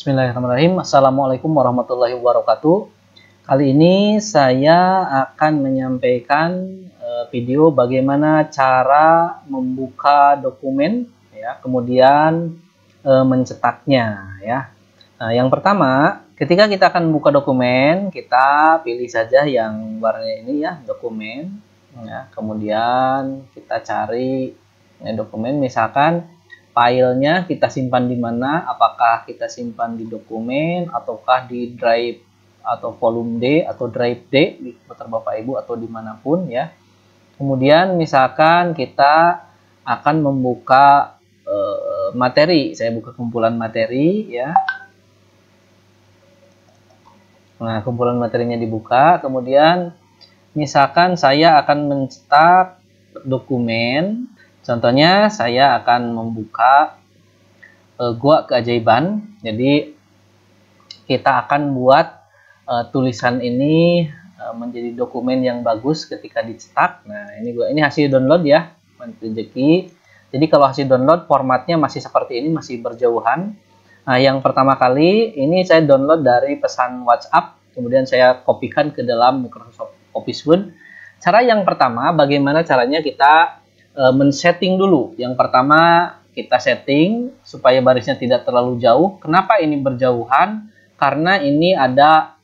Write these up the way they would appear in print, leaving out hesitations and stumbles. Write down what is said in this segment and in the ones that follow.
Bismillahirrahmanirrahim. Assalamualaikum warahmatullahi wabarakatuh. Kali ini saya akan menyampaikan video bagaimana cara membuka dokumen, ya, kemudian mencetaknya, ya. Nah, yang pertama, ketika kita akan membuka dokumen, kita pilih saja yang warnanya ini, ya, dokumen. Ya, kemudian kita cari dokumen, misalkan filenya kita simpan di mana, apakah kita simpan di dokumen ataukah di drive atau volume D atau drive D di komputer Bapak Ibu atau dimanapun, ya. Kemudian misalkan kita akan membuka materi, saya buka kumpulan materi, ya. Nah, kumpulan materinya dibuka, kemudian misalkan saya akan mencetak dokumen. Contohnya saya akan membuka Gua Keajaiban. Jadi kita akan buat tulisan ini menjadi dokumen yang bagus ketika dicetak. Nah, ini hasil download, ya, rezeki. Jadi kalau hasil download formatnya masih seperti ini, masih berjauhan. Nah, yang pertama kali ini saya download dari pesan WhatsApp, kemudian saya kopikan ke dalam Microsoft Office Word. Cara yang pertama, bagaimana caranya kita men-setting dulu. Yang pertama kita setting supaya barisnya tidak terlalu jauh. Kenapa ini berjauhan? Karena ini ada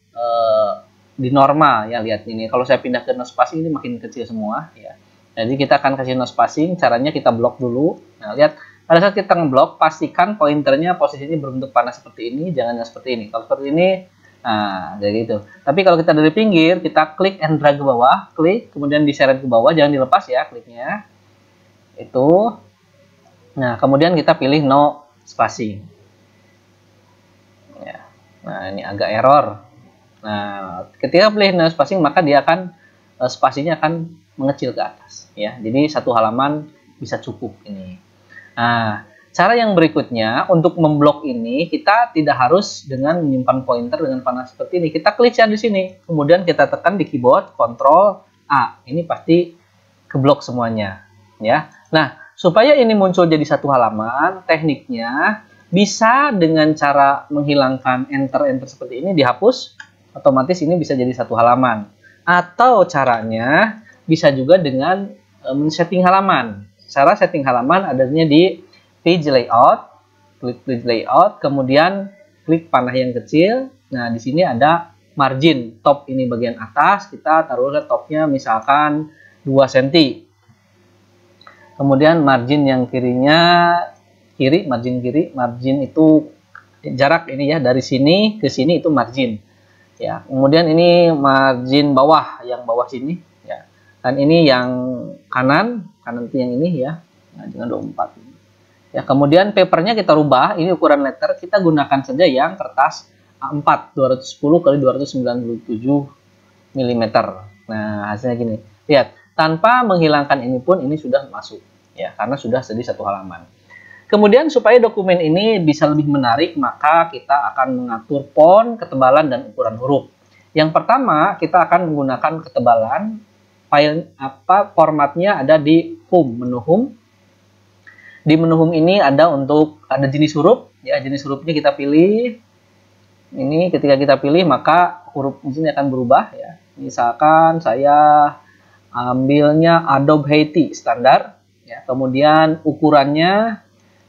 di normal, ya, lihat ini. Kalau saya pindah ke no spacing ini makin kecil semua, ya. Jadi kita akan kasih no spacing. Caranya kita blok dulu. Nah, lihat pada saat kita ngeblok, pastikan pointernya posisinya berbentuk panah seperti ini, jangan seperti ini. Kalau seperti ini, nah, kayak gitu. Tapi kalau kita dari pinggir, kita klik and drag ke bawah, klik, kemudian diseret ke bawah, jangan dilepas, ya, kliknya. Itu. Nah, kemudian kita pilih no spacing, ya. Nah, ini agak error. Nah, ketika pilih no spacing, maka dia akan spasinya akan mengecil ke atas, ya. Jadi satu halaman bisa cukup ini. Nah, cara yang berikutnya untuk memblok ini, kita tidak harus dengan menyimpan pointer dengan panah seperti ini. Kita klik di sini, kemudian kita tekan di keyboard Ctrl A. Ini pasti keblok semuanya, ya. Nah, supaya ini muncul jadi satu halaman, tekniknya bisa dengan cara menghilangkan enter seperti ini, dihapus, otomatis ini bisa jadi satu halaman. Atau caranya bisa juga dengan men-setting halaman. Cara setting halaman adanya di page layout, klik page layout, kemudian klik panah yang kecil. Nah, di sini ada margin top, ini bagian atas, kita taruh topnya misalkan 2 cm. Kemudian margin yang kirinya, margin kiri, margin itu jarak ini, ya, dari sini ke sini itu margin, ya. Kemudian ini margin bawah, yang bawah sini, ya. Dan ini yang kanan itu yang ini, ya. Nah, jangan 24. Ya, kemudian papernya kita rubah, ini ukuran letter kita gunakan saja yang kertas A4 210 x 297 mm. Nah, hasilnya gini. Lihat. Tanpa menghilangkan ini pun ini sudah masuk, ya, karena sudah jadi satu halaman. Kemudian supaya dokumen ini bisa lebih menarik, maka kita akan mengatur font, ketebalan, dan ukuran huruf. Yang pertama, kita akan menggunakan ketebalan. File formatnya ada di home, menu home. Di menu home ini ada jenis huruf, ya, jenis hurufnya kita pilih. Ini ketika kita pilih maka huruf di sini akan berubah, ya. Misalkan saya ambilnya Adobe Haiti standar, ya. Kemudian ukurannya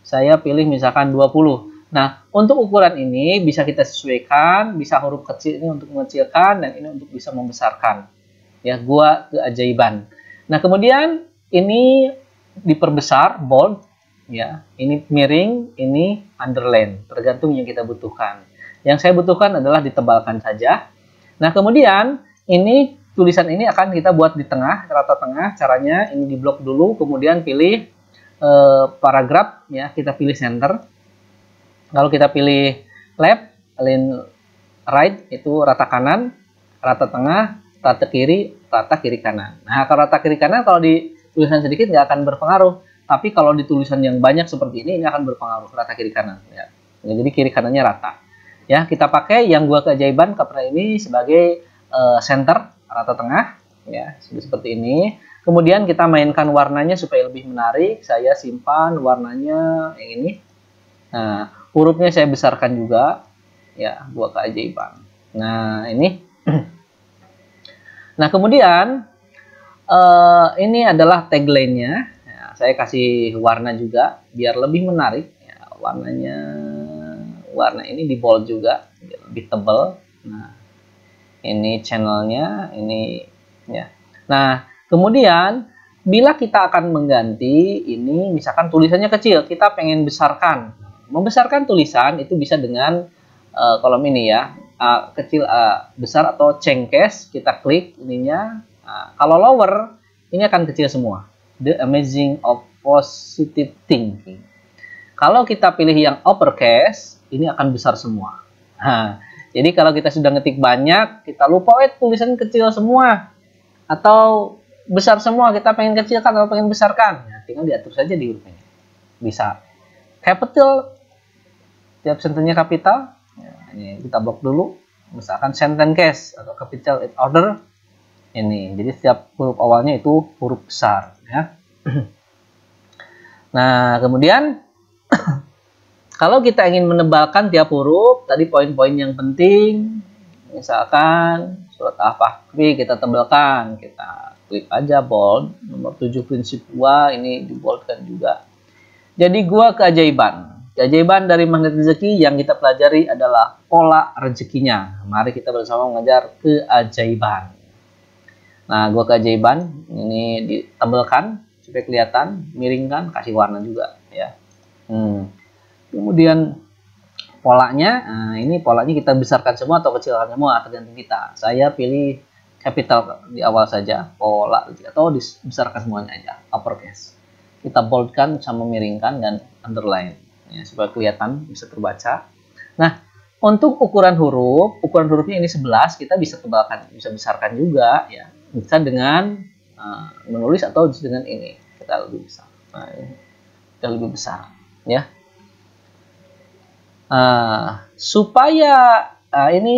saya pilih misalkan 20. Nah, untuk ukuran ini bisa kita sesuaikan, bisa huruf kecil ini untuk mengecilkan dan ini untuk bisa membesarkan, ya. Gua Keajaiban. Nah, kemudian ini diperbesar bold, ya. Ini miring, ini underline, tergantung yang kita butuhkan. Yang saya butuhkan adalah ditebalkan saja. Nah, kemudian ini tulisan ini akan kita buat di tengah, rata tengah. Caranya ini diblok dulu, kemudian pilih paragraf, ya, kita pilih center. Kalau kita pilih left, align right itu rata kanan, rata tengah, rata kiri kanan. Nah, kalau rata kiri kanan kalau di tulisan sedikit nggak akan berpengaruh, tapi kalau di tulisan yang banyak seperti ini akan berpengaruh rata kiri kanan, ya. Jadi kiri kanannya rata. Ya, kita pakai yang Gua Keajaiban karena ini sebagai center, rata tengah, ya, seperti ini. Kemudian kita mainkan warnanya supaya lebih menarik. Saya simpan warnanya yang ini. Nah, hurufnya saya besarkan juga, ya, Gua Keajaiban. Nah, ini nah, kemudian ini adalah tagline-nya. Ya, saya kasih warna juga biar lebih menarik. Ya, warna ini di bold juga, biar lebih tebal. Nah, ini channelnya, ini ya. Nah, kemudian bila kita akan mengganti ini, misalkan tulisannya kecil, kita pengen besarkan. Membesarkan tulisan itu bisa dengan kolom ini ya, kecil, besar, atau cengkes. Kita klik ininya. Kalau lower, ini akan kecil semua. The Amazing of Positive Thinking. Kalau kita pilih yang uppercase, ini akan besar semua. Nah, jadi kalau kita sudah ngetik banyak, kita lupa tulisan kecil semua atau besar semua, kita pengen kecilkan atau pengen besarkan, ya, tinggal diatur saja di hurufnya. Bisa capital, tiap sentennya kapital. Ya, ini kita blok dulu, misalkan sentence case atau capital order. Ini, jadi setiap huruf awalnya itu huruf besar, ya. Nah, kemudian kalau kita ingin menebalkan tiap huruf, tadi poin-poin yang penting, misalkan surat Al-Fahri kita tebalkan, kita klik aja bold, nomor 7 prinsip gua, ini diboldkan juga. Jadi Gua Keajaiban. Keajaiban dari magnet rezeki yang kita pelajari adalah pola rezekinya. Mari kita bersama mengajar keajaiban. Nah, Gua Keajaiban ini ditebelkan supaya kelihatan, miringkan, kasih warna juga ya. Kemudian polanya, ini polanya kita besarkan semua atau kecilkan semua, tergantung kita. Saya pilih capital di awal saja, pola, atau dibesarkan semuanya aja, uppercase. Kita boldkan sama miringkan dan underline ya, supaya kelihatan, bisa terbaca. Nah, untuk ukuran hurufnya ini 11, kita bisa tebalkan, bisa besarkan juga ya. Bisa dengan menulis atau dengan ini, kita lebih besar. Nah, ini kita lebih besar ya. Supaya ini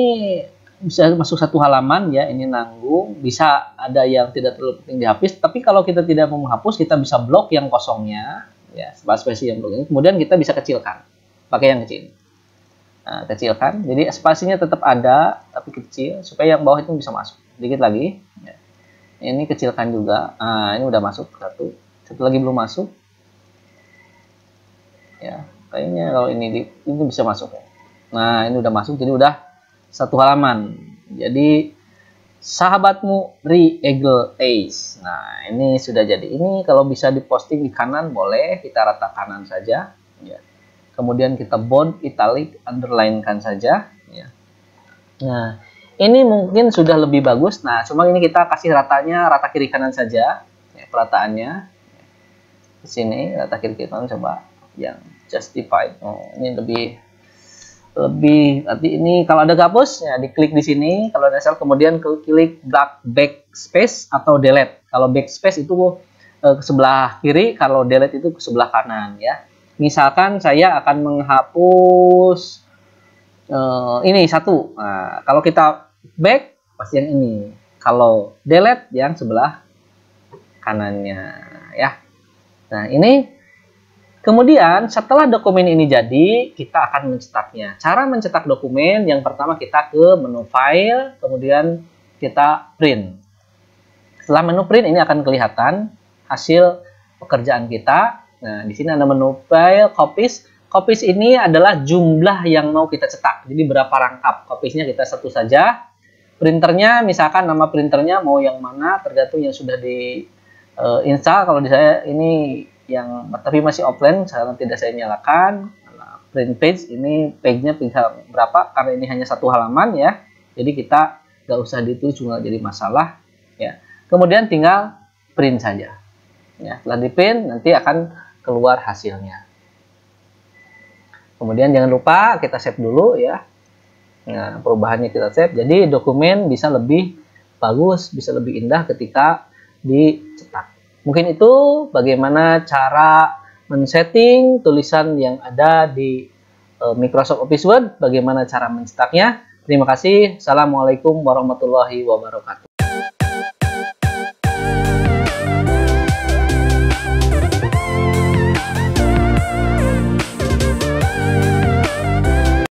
bisa masuk satu halaman ya, ini nanggung, bisa ada yang tidak terlalu penting dihapus, tapi kalau kita tidak mau menghapus, kita bisa blok yang kosongnya ya, spasi yang blok ini, kemudian kita bisa kecilkan pakai yang kecil. Nah, kecilkan, jadi spasinya tetap ada tapi kecil supaya yang bawah itu bisa masuk. Dikit lagi ya. Ini kecilkan juga. Ini udah masuk satu lagi belum masuk ya. Kayaknya kalau ini bisa masuk ya. Nah, ini udah masuk, jadi udah satu halaman. Jadi sahabatmu Re-Eagle Ace. Nah, ini sudah jadi. Ini kalau bisa diposting di kanan boleh, kita rata kanan saja ya. Kemudian kita bold, italic, underline-kan saja ya. Nah, ini mungkin sudah lebih bagus. Nah, cuma ini kita kasih ratanya rata kiri kanan saja ya, perataannya. Di sini rata kiri kanan, coba yang justified. Ini lebih arti ini kalau ada gapus ya diklik di sini, kalau ada sel kemudian klik backspace atau delete. Kalau backspace itu ke sebelah kiri, kalau delete itu ke sebelah kanan ya. Misalkan saya akan menghapus ini satu. Nah, kalau kita back pasti yang ini. Kalau delete yang sebelah kanannya ya. Nah, ini kemudian setelah dokumen ini jadi, kita akan mencetaknya. Cara mencetak dokumen, yang pertama kita ke menu file, kemudian kita print. Setelah menu print ini akan kelihatan hasil pekerjaan kita. Nah, di sini ada menu file, copies. Copies ini adalah jumlah yang mau kita cetak. Jadi berapa rangkap. Copiesnya kita satu saja. Printernya, misalkan nama printernya mau yang mana, tergantung yang sudah di install. Kalau di saya ini yang tapi masih offline, sekarang tidak saya nyalakan. Nah, print page ini page-nya bisa berapa, karena ini hanya satu halaman ya, jadi kita nggak usah ditulis, nggak jadi masalah ya. Kemudian tinggal print saja ya. Setelah di print nanti akan keluar hasilnya. Kemudian jangan lupa kita save dulu ya. Nah, perubahannya kita save, jadi dokumen bisa lebih bagus, bisa lebih indah ketika dicetak. Mungkin itu bagaimana cara men-setting tulisan yang ada di Microsoft Office Word, bagaimana cara mencetaknya. Terima kasih. Assalamualaikum warahmatullahi wabarakatuh.